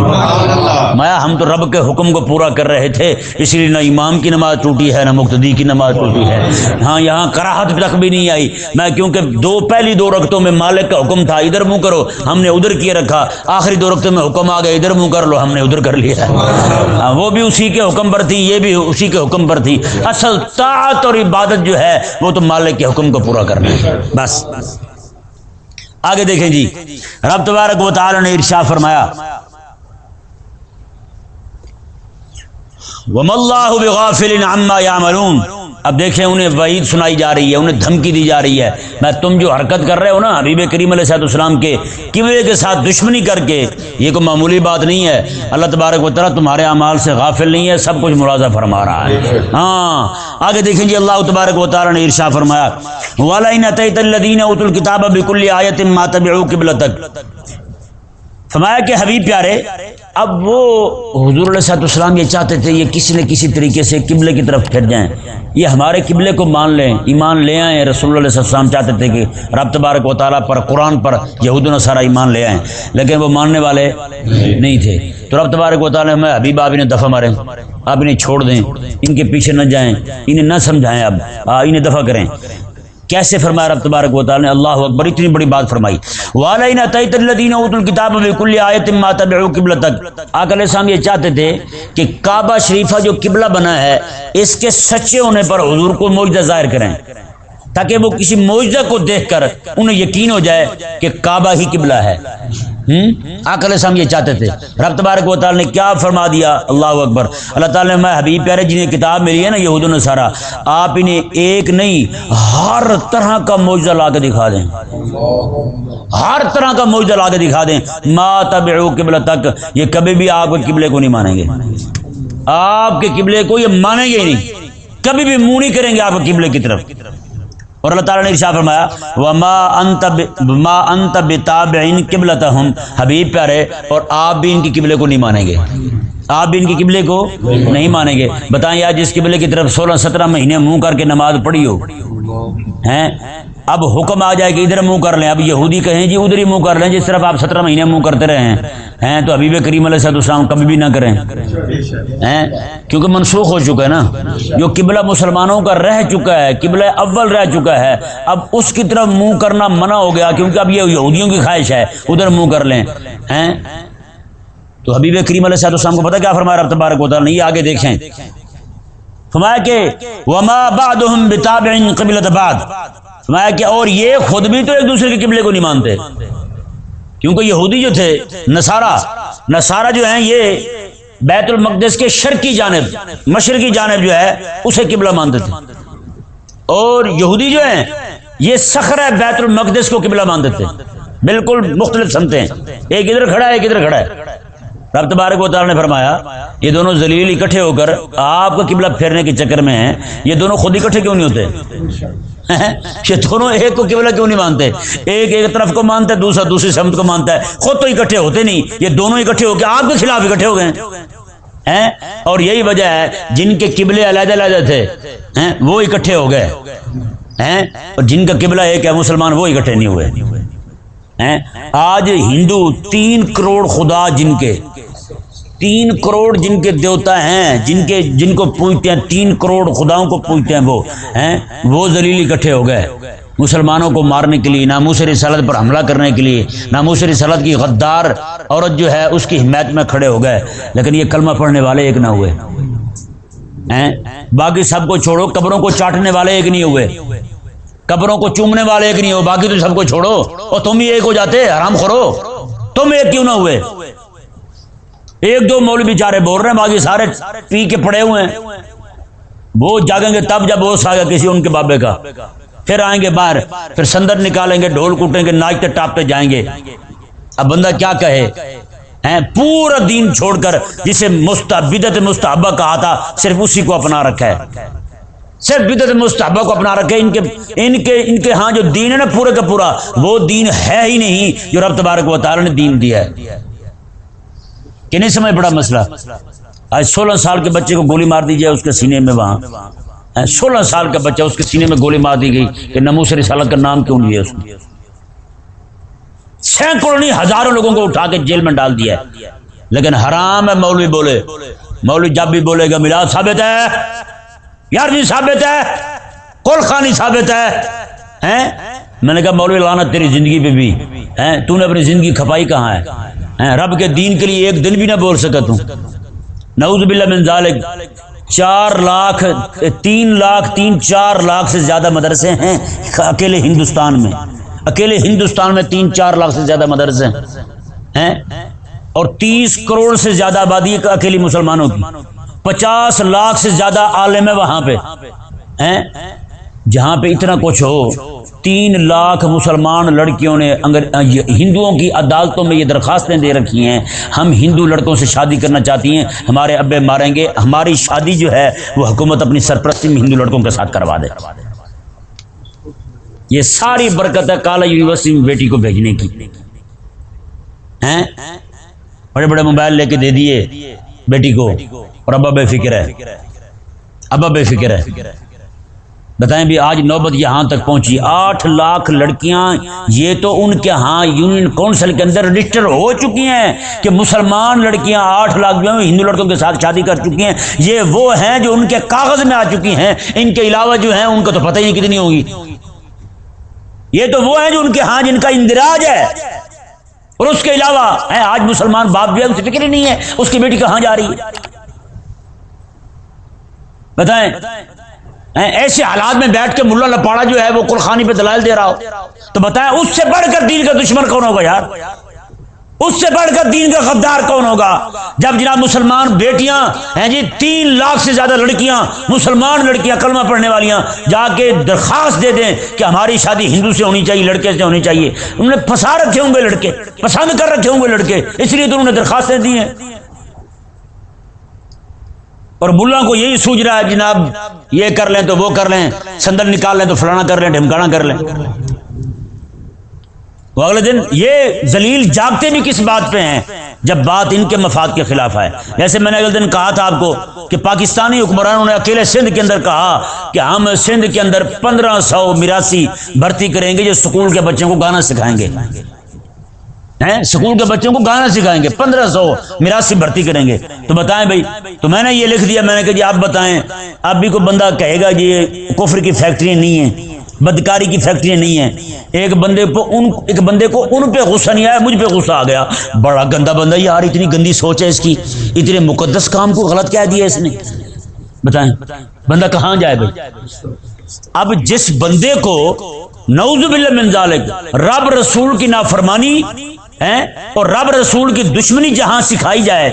مایا ہم تو رب کے حکم کو پورا کر رہے تھے، اس لیے نہ امام کی نماز ٹوٹی ہے نہ مقتدی کی نماز ٹوٹی ہے۔ ہاں یہاں کراہت تک بھی نہیں آئی، میں کیونکہ پہلی دو رکعتوں میں مالک کا حکم تھا ادھر منہ کرو، ہم نے ادھر کیے رکھا، آخری دو رکعتوں میں حکم آ گیا ادھر منہ کر لو، ہم نے ادھر کر لیا۔ وہ بھی اسی کے حکم پر تھی، یہ بھی اسی کے حکم پر تھی۔ اصل طاعت اور عبادت جو ہے وہ تو مالک کے حکم کو پورا کرنا ہے بس۔ آگے دیکھیں جی، رب تبارک و تعالی نے ارشاد فرمایا وَمَا اللَّهُ بِغَافِلٍ عَمَّا يَعْمَلُونَ۔ اب دیکھیں انہیں وعید سنائی جا رہی ہے، انہیں دھمکی دی جا رہی ہے، میں تم جو حرکت کر رہے ہو نا حبیب کریم علیہ السلام کے قبلے کے ساتھ دشمنی کر کے، یہ کوئی معمولی بات نہیں ہے۔ اللہ تبارک و تعالیٰ تمہارے اعمال سے غافل نہیں ہے، سب کچھ ملاحظہ فرما رہا ہے۔ ہاں آگے دیکھیں جی، اللہ تبارک و تعالیٰ نے ارشاد فرمایا وَلَئِنْ أَتَيْتَ الَّذِينَ أُوتُوا الْكِتَابَ بِكُلِّ آيَةٍ مَا تَبِعُوا قِبْلَتَكَ۔ فرمایا کہ حبیب پیارے، اب وہ حضور علیہ السلام یہ چاہتے تھے یہ کسی نہ کسی طریقے سے قبلے کی طرف پھر جائیں، یہ ہمارے قبلے کو مان لیں، ایمان لے آئیں۔ رسول اللہ علیہ السلام چاہتے تھے کہ رب تبارک و تعالیٰ پر، قرآن پر یہود و نصارہ ایمان لے آئیں، لیکن وہ ماننے والے نہیں تھے۔ تو رب تبارک و تعالیٰ نے حبیب آپ انہیں دفع ماریں، آپ انہیں چھوڑ دیں، ان کے پیچھے نہ جائیں، انہیں نہ سمجھائیں، اب انہیں دفع کریں۔ کیسے فرمایا رب تبارک و تعالیٰ نے؟ اللہ اکبر، اتنی بڑی بات فرمائی وَعَلَيْنَ أَتَيْتَ الَّذِينَ أُوتُوا الْكِتَابَ بِكُلِّ آيَةٍ مَا تَبِعُوا قِبْلَتَكَ۔ آقا علیہ السلام یہ چاہتے تھے کہ کعبہ شریفہ جو قبلہ بنا ہے اس کے سچے ہونے پر حضور کو معجزہ ظاہر کریں، تاکہ وہ کسی معجزہ کو دیکھ کر انہیں یقین ہو جائے کہ کعبہ ہی قبلہ ہے۔ آقا علیہ السلام یہ چاہتے تھے. رب تبارک و تعالی نے کیا فرما دیا؟ اللہ اکبر. اللہ تعالیٰ نے میں حبیب پیارے جنہیں کتاب ملی ہے نا یہود و نصارہ، آپ انہیں ایک نہیں ہر طرح کا معجزہ لا کے دکھا دیں، ہر طرح کا معجزہ لا کے دکھا دیں. ما تبعوا قبلتک، یہ کبھی بھی آپ کے قبلے کو نہیں مانیں گے، آپ کے قبلے کو یہ مانیں گے ہی نہیں، کبھی بھی منہ نہیں کریں گے آپ کے قبلے کی طرف. اور اللہ تعالیٰ نے ارشاد فرمایا وما انت بتابع قبلتہم، حبیب پیارے اور آپ بھی ان کی قبلے کو نہیں مانیں گے، آپ بھی ان کی قبلے کو نہیں مانیں گے. بتائیں یار جس قبلے کی طرف 16-17 مہینے منہ کر کے نماز پڑھی ہو ہیں، اب حکم آ جائے کہ ادھر منہ کر لیں، اب یہودی کہیں جی ادھر ہی منہ کر لیں جس طرف آپ 17 مہینے منہ کرتے رہے ہیں، تو حبیب کریم علیہ السلام کبھی بھی نہ کریں ہیں، کیونکہ منسوخ ہو چکا ہے نا. جو قبلہ مسلمانوں کا رہ چکا ہے، قبلہ اول رہ چکا ہے، اب اس کی طرف منہ کرنا منع ہو گیا کیونکہ اب یہ یہودیوں کی خواہش ہے ادھر منہ کر لیں ہیں. تو حبیب کریم علیہ السلام کو پتہ کیا فرمایا رب تبارک و تعالیٰ نے؟ یہ آگے دیکھیں، فرمایا کہ وما بعضهم بتابع قبلۃ بعض، فرمایا کہ اور یہ خود بھی تو ایک دوسرے کے قبلے کو نہیں مانتے، کیونکہ یہودی جو تھے نصارہ جو ہیں یہ بیت المقدس کے شرقی جانب مشرقی جانب جو ہے اسے قبلہ مانتے تھے، اور یہودی جو ہیں یہ صخرہ بیت المقدس کو قبلہ مانتے تھے. بالکل مختلف سمتیں ہیں، ایک ادھر کھڑا ہے ایک ادھر کھڑا ہے. رب تبارک و تعالیٰ نے فرمایا یہ دونوں ذلیل اکٹھے ہو کر آپ کا قبلہ پھیرنے کے چکر میں ہیں، یہ دونوں خود اکٹھے کیوں نہیں ہوتے؟ یہ دونوں ایک کو قبلہ کیوں نہیں مانتے؟ ایک طرف کو مانتا ہے، دوسرا دوسری سمت کو مانتا ہے، خود تو اکٹھے ہوتے نہیں، یہ دونوں اکٹھے ہو کے آپ کے خلاف اکٹھے ہو گئے ہیں. اور یہی وجہ ہے جن کے قبلے علیحدہ علیحدہ تھے وہ اکٹھے ہو گئے ہیں، اور جن کا قبلہ ایک ہے مسلمان وہ اکٹھے نہیں ہوئے. آج ہندو 3 کروڑ خدا جن کے 3 کروڑ جن کے دیوتا ہیں، جن کو پوجتے ہیں، 3 کروڑ خداؤں کو پوجتے ہیں، وہ ذلیل اکٹھے ہو گئے مسلمانوں کو مارنے کے لیے، ناموس رسالت پر حملہ کرنے کے لیے، ناموس رسالت کی غدار عورت جو ہے اس کی حمایت میں کھڑے ہو گئے. لیکن یہ کلمہ پڑھنے والے ایک نہ ہوئے، باقی سب کو چھوڑو، قبروں کو چاٹنے والے ایک نہیں ہوئے، قبروں کو چومنے والے ایک نہیں ہو، باقی تو سب کو چھوڑو، اور تم ہی ایک ہو جاتے حرام خورو، تم ایک کیوں نہ ہوئے؟ ایک دو مولوی بیچارے بول رہے ہیں، باقی سارے پی کے پڑے ہوئے ہیں. وہ جاگیں گے تب جب ہوش آئے گا کسی ان کے بابے کا، پھر آئیں گے باہر، پھر سندر نکالیں گے، ڈھول کوٹیں گے، ناچتے ٹاپتے جائیں گے. اب بندہ کیا کہے؟ پورا دین چھوڑ کر جسے بدعت مستحبہ کہا تھا صرف اسی کو اپنا رکھا ہے، صرف بدعت مستحبہ کو اپنا رکھے. ان کے ہاں جو دین ہے نا پورے کا پورا وہ دین ہے ہی نہیں جو رب تبارک و تعالی نے دین دیا ہے. کہ نہیں سمجھ پڑا مسئلہ؟ آج 16 سال کے بچے کو گولی مار دی جائے اس کے سینے میں، وہاں 16 سال کا بچہ اس کے سینے میں گولی مار دی گئی کہ ناموس رسالت کا نام کیوں لیا اس نے؟ سینکڑوں نہیں ہزاروں لوگوں کو اٹھا کے جیل میں ڈال دیا ہے. لیکن حرام ہے مولوی بولے، مولوی جب بھی بولے گا میلاد ثابت ہے، یارویں ثابت ہے، قل خانی ثابت ہے. میں نے کہا مولوی لعنت تیری زندگی پہ بھی، تو نے اپنی زندگی کھپائی کہاں ہے؟ رب کے دین کے لیے ایک دن بھی نہ بول سکا تم. نعوذ باللہ من ذالک. 4 لاکھ 3 لاکھ سے زیادہ مدرسے ہیں اکیلے ہندوستان میں، اکیلے ہندوستان میں 3-4 لاکھ سے زیادہ مدرسے ہیں، اور 30 کروڑ سے زیادہ آبادی اکیلی مسلمانوں کی، 50 لاکھ سے زیادہ عالم ہے وہاں پہ. جہاں پہ اتنا کچھ ہو، 3 لاکھ مسلمان لڑکیوں نے ہندوؤں کی عدالتوں میں یہ درخواستیں دے رکھی ہیں، ہم ہندو لڑکوں سے شادی کرنا چاہتی ہیں، ہمارے ابے ماریں گے، ہماری شادی جو ہے وہ حکومت اپنی سرپرستی میں ہندو لڑکوں کے ساتھ کروا دے. یہ ساری برکت ہے کالج یونیورسٹی میں بیٹی کو بھیجنے کی. بڑے بڑے موبائل لے کے دے دیے بیٹی کو، اور ابا بے فکر ہے، ابا بے فکر ہے. بتائیں بھی آج نوبت یہاں تک پہنچی، 8 لاکھ لڑکیاں یہ تو ان کے ہاں یونین کونسل کے اندر رجسٹر ہو چکی ہیں کہ مسلمان لڑکیاں 8 لاکھ جو ہیں ہندو لڑکوں کے ساتھ شادی کر چکی ہیں. یہ وہ ہیں جو ان کے کاغذ میں آ چکی ہیں، ان کے علاوہ جو ہیں ان کا تو پتہ ہی نہیں کتنی ہوگی. یہ تو وہ ہیں جو ان کے ہاں جن کا اندراج ہے، اور اس کے علاوہ آج مسلمان باپ جو ہے اسے فکر ہی نہیں ہے اس کی بیٹی کہاں جا رہی ہے. بتائیں ایسے حالات میں بیٹھ کے ملا لپاڑا جو ہے وہ قلخانی پہ دلائل دے رہا ہو تو بتائیں اس سے بڑھ کر دین کا دشمن کون ہوگا یار؟ اس سے بڑھ کر دین کا غدار کون ہوگا؟ جب جناب مسلمان بیٹیاں ہیں جی 3 لاکھ سے زیادہ لڑکیاں، مسلمان لڑکیاں کلمہ پڑھنے والیاں جا کے درخواست دے دیں کہ ہماری شادی ہندو سے ہونی چاہیے، لڑکے سے ہونی چاہیے، انہوں نے پھنسا رکھے ہوں گے لڑکے، پسند کر رکھے ہوں گے لڑکے، اس لیے تو انہوں نے درخواستیں دی ہیں۔ اور ملا کو یہی سوچ رہا ہے جناب یہ کر لیں تو وہ کر لیں، سندل نکال لیں تو فلانا کر لیں، ڈھمکانا کر لیں۔ وہ اگلے دن یہ ذلیل جاگتے بھی کس بات پہ ہیں؟ جب بات ان کے مفاد کے خلاف ہے۔ جیسے میں نے اگلے دن کہا تھا آپ کو کہ پاکستانی حکمرانوں نے اکیلے سندھ کے اندر کہا کہ ہم سندھ کے اندر 1500 میراثی بھرتی کریں گے جو سکول کے بچوں کو گانا سکھائیں گے، سکول کے بچوں کو گانا سکھائیں گے، 1500 میراثی بھرتی کریں گے۔ تو بتائیں بھائی، تو میں نے یہ لکھ دیا، میں نے کہا جی آپ بتائیں، اب بھی کوئی بندہ کہے گا جی یہ کفر کی فیکٹری نہیں ہے، بدکاری کی فیکٹری نہیں ہے۔ ایک بندے کو ان پہ غصہ نہیں آیا، مجھ پہ غصہ آ گیا، بڑا گندا بندہ یار، اتنی گندی سوچ ہے اس کی، اتنے مقدس کام کو غلط کہہ دیا اس نے۔ بتائیں بندہ کہاں جائے بھائی؟ اب جس بندے کو نعوذ باللہ من ذالک رب رسول کی نافرمانی اور رب رسول کی دشمنی جہاں سکھائی جائے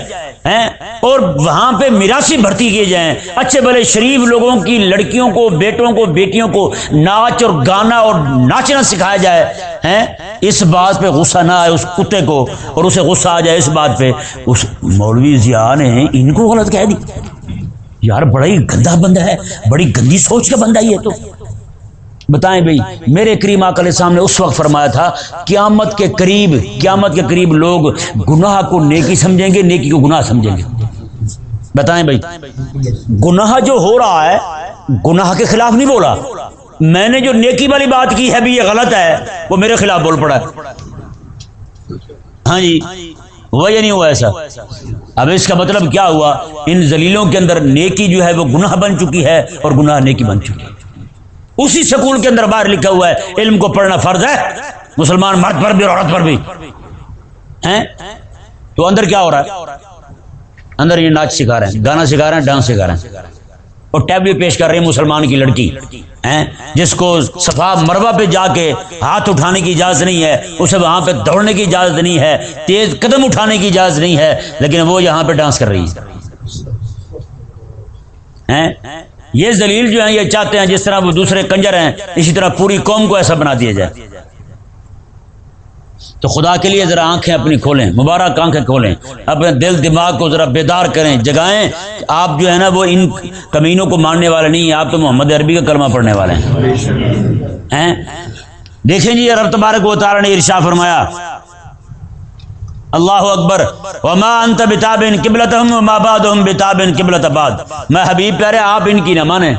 اور وہاں پہ میراثی بھرتی کیے جائیں، اچھے بھلے شریف لوگوں کی لڑکیوں کو، بیٹوں کو، بیٹیوں کو ناچ اور گانا اور ناچنا سکھایا جائے، اس بات پہ غصہ نہ آئے اس کتے کو، اور اسے غصہ آ جائے اس بات پہ، اس مولوی ضیاء نے ان کو غلط کہہ دی، یار بڑا ہی گندا بندہ ہے، بڑی گندی سوچ کا بندہ ہی ہے۔ تو بتائیں بھئی، میرے کریم آقا علیہ السلام نے اس وقت فرمایا تھا قیامت کے قریب لوگ گناہ کو نیکی سمجھیں گے، نیکی کو گناہ سمجھیں گے۔ بتائیں بھئی، گناہ جو ہو رہا ہے گناہ کے خلاف نہیں بولا، میں نے جو نیکی والی بات کی ہے بھی یہ غلط ہے، وہ میرے خلاف بول پڑا ہے۔ ہاں جی، ہوا یا نہیں ہوا ایسا؟ اب اس کا مطلب کیا ہوا؟ ان ذلیلوں کے اندر نیکی جو ہے وہ گناہ بن چکی ہے اور گناہ نیکی بن چکی ہے۔ اسی سکول کے اندر باہر لکھا ہوا ہے علم کو پڑھنا فرض ہے، مسلمان مرد پر بھی اور عورت پر بھی، تو اندر کیا ہو رہا ہے؟ اندر یہ ناچ سکھا رہے ہیں، گانا سکھا رہے ہیں، ڈانس سکھا رہے ہیں، اور ٹیبلو پیش کر رہے ہیں مسلمان کی لڑکی، جس کو صفا مروہ پہ جا کے ہاتھ اٹھانے کی اجازت نہیں ہے، اسے وہاں پہ دوڑنے کی اجازت نہیں ہے، تیز قدم اٹھانے کی اجازت نہیں ہے، لیکن وہ یہاں پہ ڈانس کر رہی ہے۔ یہ ذلیل جو ہیں یہ چاہتے ہیں جس طرح وہ دوسرے کنجر ہیں اسی طرح پوری قوم کو ایسا بنا دیا جائے۔ تو خدا کے لیے ذرا آنکھیں اپنی کھولیں، مبارک آنکھیں کھولیں، اپنے دل دماغ کو ذرا بیدار کریں، جگائیں۔ آپ جو ہے نا وہ ان کمینوں کو ماننے والے نہیں ہیں، آپ تو محمد عربی کا کلمہ پڑھنے والے ہیں۔ دیکھیں جی رب تبارک و تعالی نے ارشاد فرمایا، اللہ اکبر، وما انت بتابع قبلتهم وما بعضهم بتابع قبلۃ بعض۔ میں حبیب پیارے آپ ان کی نہ مانیں،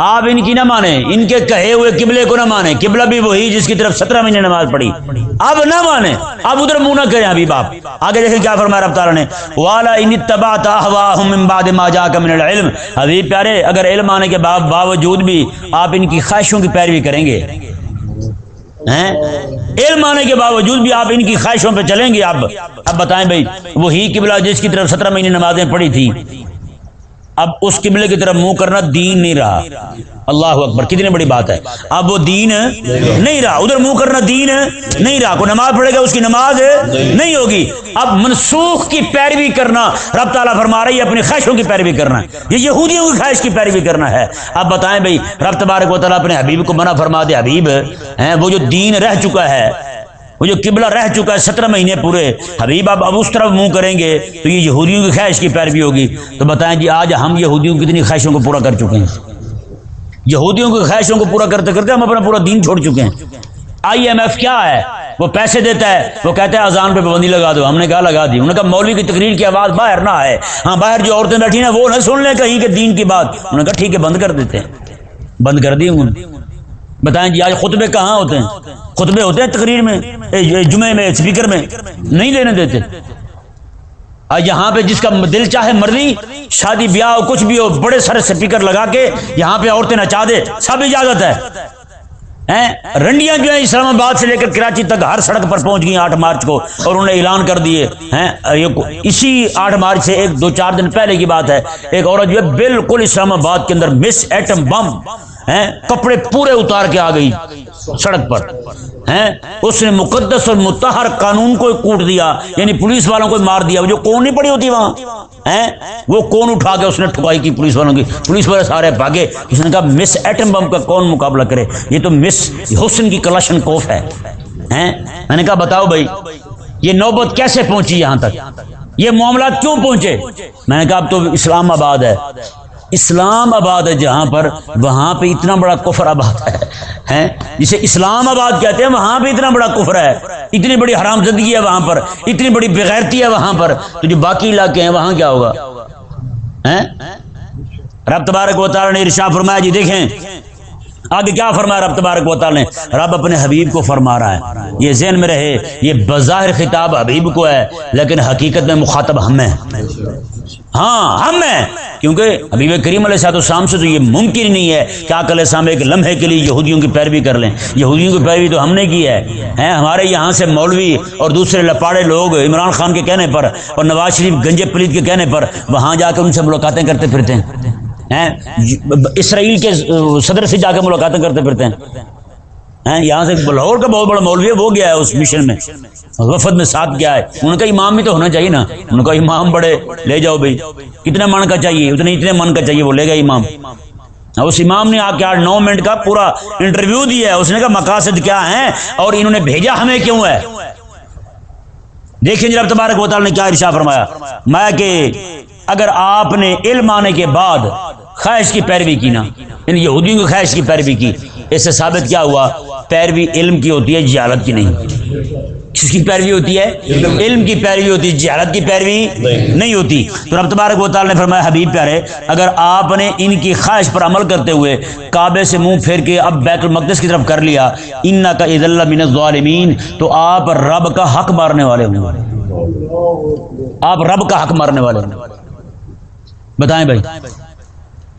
آپ ان کی نہ مانیں، ان کے کہے ہوئے قبلے کو نہ مانیں، قبلہ بھی وہی جس کی طرف 17 مہینے نماز پڑھی، اب نہ مانیں، اب ادھر منہ نہ کریں حبیب آپ۔ آگے دیکھیں کیا فرمایا رب تعالیٰ نے، والا ان اتبعت اهواءهم من بعد ما جاءك من العلم۔ حبیب پیارے اگر علم آنے کے باوجود بھی آپ ان کی خواہشوں کی پیروی کریں گے، علم آنے کے باوجود بھی آپ ان کی خواہشوں پہ چلیں گے، اب بتائیں بھائی، وہی قبلہ جس کی طرف 17 مہینے نمازیں پڑھی تھی، اب اس قبلے کی طرف منہ کرنا دین نہیں رہا۔ اللہ اکبر، کتنی بڑی بات ہے، اب وہ دین نہیں رہا، ادھر منہ کرنا دین نہیں رہا، کوئی نماز پڑھے گا اس کی نماز نہیں ہوگی۔ اب منسوخ کی پیروی کرنا، رب تعالیٰ فرما رہی ہے اپنی خواہشوں کی پیروی کرنا، یہ یہودیوں کی خواہش کی پیروی کرنا ہے۔ اب بتائیں بھائی، رب تبارک و تعالیٰ اپنے حبیب کو منع فرما دے، حبیب وہ جو دین رہ چکا ہے، وہ جو قبلہ رہ چکا ہے 17 مہینے پورے، حبیب اب اس طرف منہ کریں گے تو یہ یہودیوں کی خواہش کی پیروی ہوگی۔ تو بتائیں جی آج ہم یہودیوں کی کتنی خواہشوں کو پورا کر چکے ہیں؟ یہودیوں کی خواہشوں کو پورا کرتے کرتے ہم اپنا پورا دین چھوڑ چکے ہیں۔ IMF کیا ہے؟ وہ پیسے دیتا ہے، وہ کہتا ہے اذان پہ پابندی لگا دو، ہم نے کہا لگا دی، انہوں نے کہا مولوی کی تقریر کی آواز باہر نہ آئے، ہاں باہر جو عورتیں بیٹھی ہیں وہ نہ سن لیں کہیں کہ دین کی بات، انہوں نے کہا ٹھیک ہے بند کر دیتے ہیں، بند کر دی انہوں نے۔ بتائیں جی آج خطبے کہاں ہوتے ہیں؟ خطبے ہوتے ہیں تقریر میں، جمعے میں، اسپیکر میں، نہیں لینے دیتے۔ آج یہاں پہ جس کا دل چاہے مرضی، شادی بیاہ ہو کچھ بھی ہو، بڑے سارے اسپیکر لگا کے یہاں پہ عورتیں نچا دے، سب اجازت ہے۔ رنڈیاں جو ہیں اسلام آباد سے لے کر کراچی تک ہر سڑک پر پہنچ گئی 8 مارچ کو، اور انہوں نے اعلان کر دیے اسی 8 مارچ سے 2-4 دن پہلے کی بات ہے، ایک عورت جو ہے بالکل اسلام آباد کے اندر مس ایٹم بم، کپڑے پورے اتار کے آ گئی، سڑک پر ہیں، اس نے مقدس اور مطہر قانون کو کوٹ دیا، یعنی پولیس والوں کو مار دیا۔ جو کون نہیں پڑی ہوتی وہاں ہیں، وہ کون اٹھا کے اس نے ٹھکائی کی پولیس والوں کی، پولیس والے سارے بھاگے۔ اس نے کہا مس ایٹم بم کا کون مقابلہ کرے، یہ تو مس حسن کی کلاشن کوف ہے ہیں۔ میں نے کہا بتاؤ بھائی یہ نوبت کیسے پہنچی یہاں تک، یہ معاملات کیوں پہنچے؟ میں نے کہا اب تو اسلام آباد ہے، اسلام آباد ہے جہاں پر، وہاں پہ اتنا بڑا کفر آباد ہے جسے اسلام آباد کہتے ہیں، وہاں پہ اتنا بڑا کفر ہے، اتنی بڑی حرام زدگی ہے وہاں پر، اتنی بڑی بغیرتی ہے وہاں پر، تو جو باقی علاقے ہیں وہاں کیا ہوگا ہیں؟ رب تبارک و تعالی نے ارشاد فرمایا، جی دیکھیں آگے کیا فرمایا رب تبارک و تعالی نے، رب اپنے حبیب کو فرما رہا ہے، یہ ذہن میں رہے یہ بظاہر خطاب حبیب کو ہے لیکن حقیقت میں مخاطب ہم ہیں، ہاں ہم ہیں، کیونکہ حبیب کریم علیہ السلام سے تو یہ ممکن ہی نہیں ہے کہ آقا علیہ السلام ایک لمحے کے لیے یہودیوں کی پیروی کر لیں۔ یہودیوں کی پیروی تو ہم نے کی ہے، ہمارے یہاں سے مولوی اور دوسرے لپاڑے لوگ عمران خان کے کہنے پر اور نواز شریف گنجے پلیت کے کہنے پر وہاں جا کے ان سے ملاقاتیں کرتے پھرتے ہیں، اسرائیل کے صدر سے جا کے ملاقاتیں کرتے پھرتے ہیں۔ یہاں سے لاہور کا بہت بڑا مولوی ہے، وہ گیا ہے اس مشن میں، وفد میں ساتھ گیا ہے، ان کا امام بھی تو ہونا چاہیے نا، ان کا امام بڑے لے جاؤ بھائی، کتنے من کا چاہیے، اتنے من کا چاہیے، وہ لے گا امام۔ اس امام نے آ کے 8-9 منٹ کا پورا انٹرویو دیا ہے، اس نے کہا مقاصد کیا ہیں اور انہوں نے بھیجا ہمیں کیوں ہے۔ دیکھیں جناب تبارک و تعالی نے کیا ارشاد فرمایا، میں کہ اگر آپ نے علم آنے کے بعد خواہش کی پیروی کی نا، ان یہودیوں کی خواہش کی پیروی کی، اس سے ثابت کیا ہوا، پیروی علم کی ہوتی ہے جہالت کی نہیں۔ کس کی پیروی ہوتی ہے؟ علم کی پیروی ہوتی ہے، جہالت کی پیروی نہیں ہوتی۔ تو رب تبارک و تعالی نے فرمایا حبیب پیارے اگر آپ نے ان کی خواہش پر عمل کرتے ہوئے کعبے سے منہ پھیر کے اب بیت المقدس کی طرف کر لیا، انک اذا لمن الظالمین، تو آپ رب کا حق مارنے والے ہوں گے، آپ رب کا حق مارنے والے ہوں گے۔ بتائیں بھائی،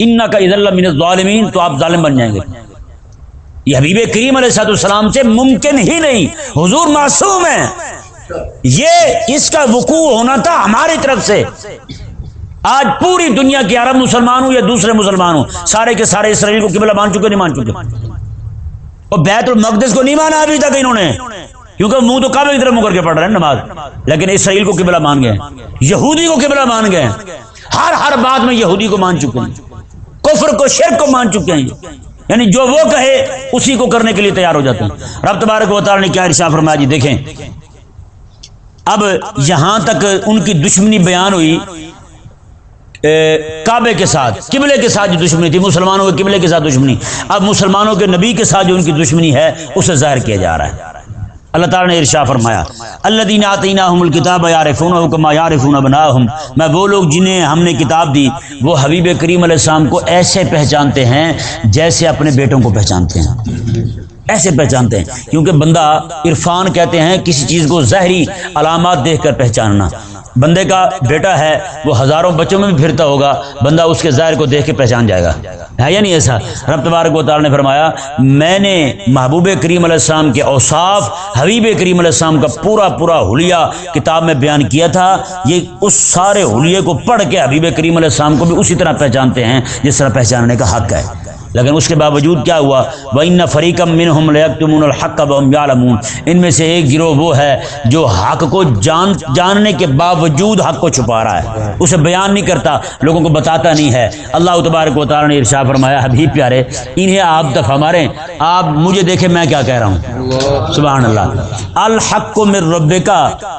انک اذا لمن الظالمین، تو آپ ظالم بن جائیں گے۔ یہ حبیب کریم علیہ السلام سے ممکن ہی نہیں، حضور معصوم ہیں، یہ اس کا وقوع ہونا تھا ہماری طرف سے۔ آج پوری دنیا کے عرب مسلمان ہوں یا دوسرے مسلمان ہوں، سارے کے سارے اسرائیل کو قبلہ مان چکے نہیں مان چکے، اور بیت المقدس کو نہیں مانا ابھی تک انہوں نے، کیونکہ منہ تو کعبے کی طرف منہ کر کے پڑھ رہے ہیں نماز، لیکن اسرائیل کو قبلہ مان گئے، یہودی کو قبلہ مان گئے، ہر بات میں یہودی کو مان چکے ہیں، کفر کو شرک کو مان چکے ہیں، یعنی جو وہ کہے اسی کو کرنے کے لیے تیار ہو جاتے ہیں۔ رب تبارک و تعالی نے کیا ارشاد فرمایا، جی دیکھیں اب یہاں تک ان کی دشمنی بیان ہوئی، کعبے کے ساتھ قبلے کے ساتھ جو دشمنی تھی، مسلمانوں کے قبلے کے ساتھ دشمنی، اب مسلمانوں کے نبی کے ساتھ جو ان کی دشمنی ہے اسے ظاہر کیا جا رہا ہے۔ اللہ تعالیٰ نے ارشاد فرمایا الذین آتیناہم الکتاب یعرفونہ کما یعرفون ابناءہم، میں وہ لوگ جنہیں ہم نے کتاب دی وہ حبیب کریم علیہ السلام کو ایسے پہچانتے ہیں جیسے اپنے بیٹوں کو پہچانتے ہیں، ایسے پہچانتے ہیں، کیونکہ بندہ عرفان کہتے ہیں کسی چیز کو ظاہری علامات دیکھ کر پہچاننا۔ بندے کا بیٹا ہے وہ ہزاروں بچوں میں بھی پھرتا ہوگا، بندہ اس کے ظاہر کو دیکھ کے پہچان جائے گا، ہے یا نہیں ایسا؟ رب تبارک و تعالی نے فرمایا میں نے محبوب کریم علیہ السلام کے اوصاف حبیب کریم علیہ السلام کا پورا حلیہ کتاب میں بیان کیا تھا، یہ اس سارے حلیے کو پڑھ کے حبیب کریم علیہ السلام کو بھی اسی طرح پہچانتے ہیں جس طرح پہچاننے کا حق ہے۔ لیکن اس کے باوجود کیا ہوا، وَإِنَّ فَرِيقًا مِّنْهُمْ لَيَكْتُمُونَ الْحَقَّ وَهُمْ يَعْلَمُونَ، ان میں سے ایک گروہ وہ ہے جو حق کو جاننے کے باوجود حق کو چھپا رہا ہے، اسے بیان نہیں کرتا، لوگوں کو بتاتا نہیں ہے۔ اللہ تبارک و تعالی نے ارشاد فرمایا حبیب پیارے انہیں آپ دفع ماریں، آپ مجھے دیکھیں میں کیا کہہ رہا ہوں، سبحان اللہ۔ الحق من ربک،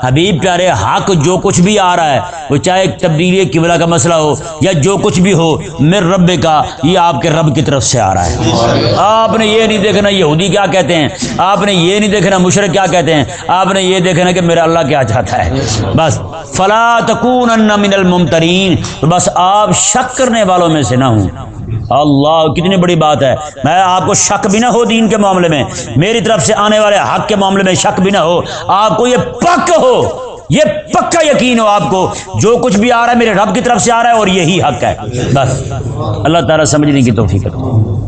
حبیب پیارے حق جو کچھ بھی آ رہا ہے وہ چاہے تبدیلی قبلہ کا مسئلہ ہو یا جو کچھ بھی ہو، من ربک، یہ آپ کے رب کی طرف سے آ رہا ہے۔ آپ نے یہ نہیں دیکھنا یہودی کیا کہتے ہیں، آپ نے یہ نہیں دیکھنا مشرک کیا کہتے ہیں، آپ نے یہ دیکھنا کہ میرا اللہ کیا چاہتا ہے، بس۔ فلا تکونن من الممترین، تو بس آپ شک کرنے والوں میں سے نہ ہوں۔ اللہ کتنی بڑی بات ہے، میں آپ کو شک بھی نہ ہو دین کے معاملے میں، میری طرف سے آنے والے حق کے معاملے میں شک بھی نہ ہو، آپ کو یہ پک ہو، یہ پکا یقین ہو آپ کو جو کچھ بھی آ رہا ہے میرے رب کی طرف سے آ رہا ہے اور یہی حق ہے، بس۔ اللہ تعالیٰ سمجھنے کی توفیق عطا فرمائے۔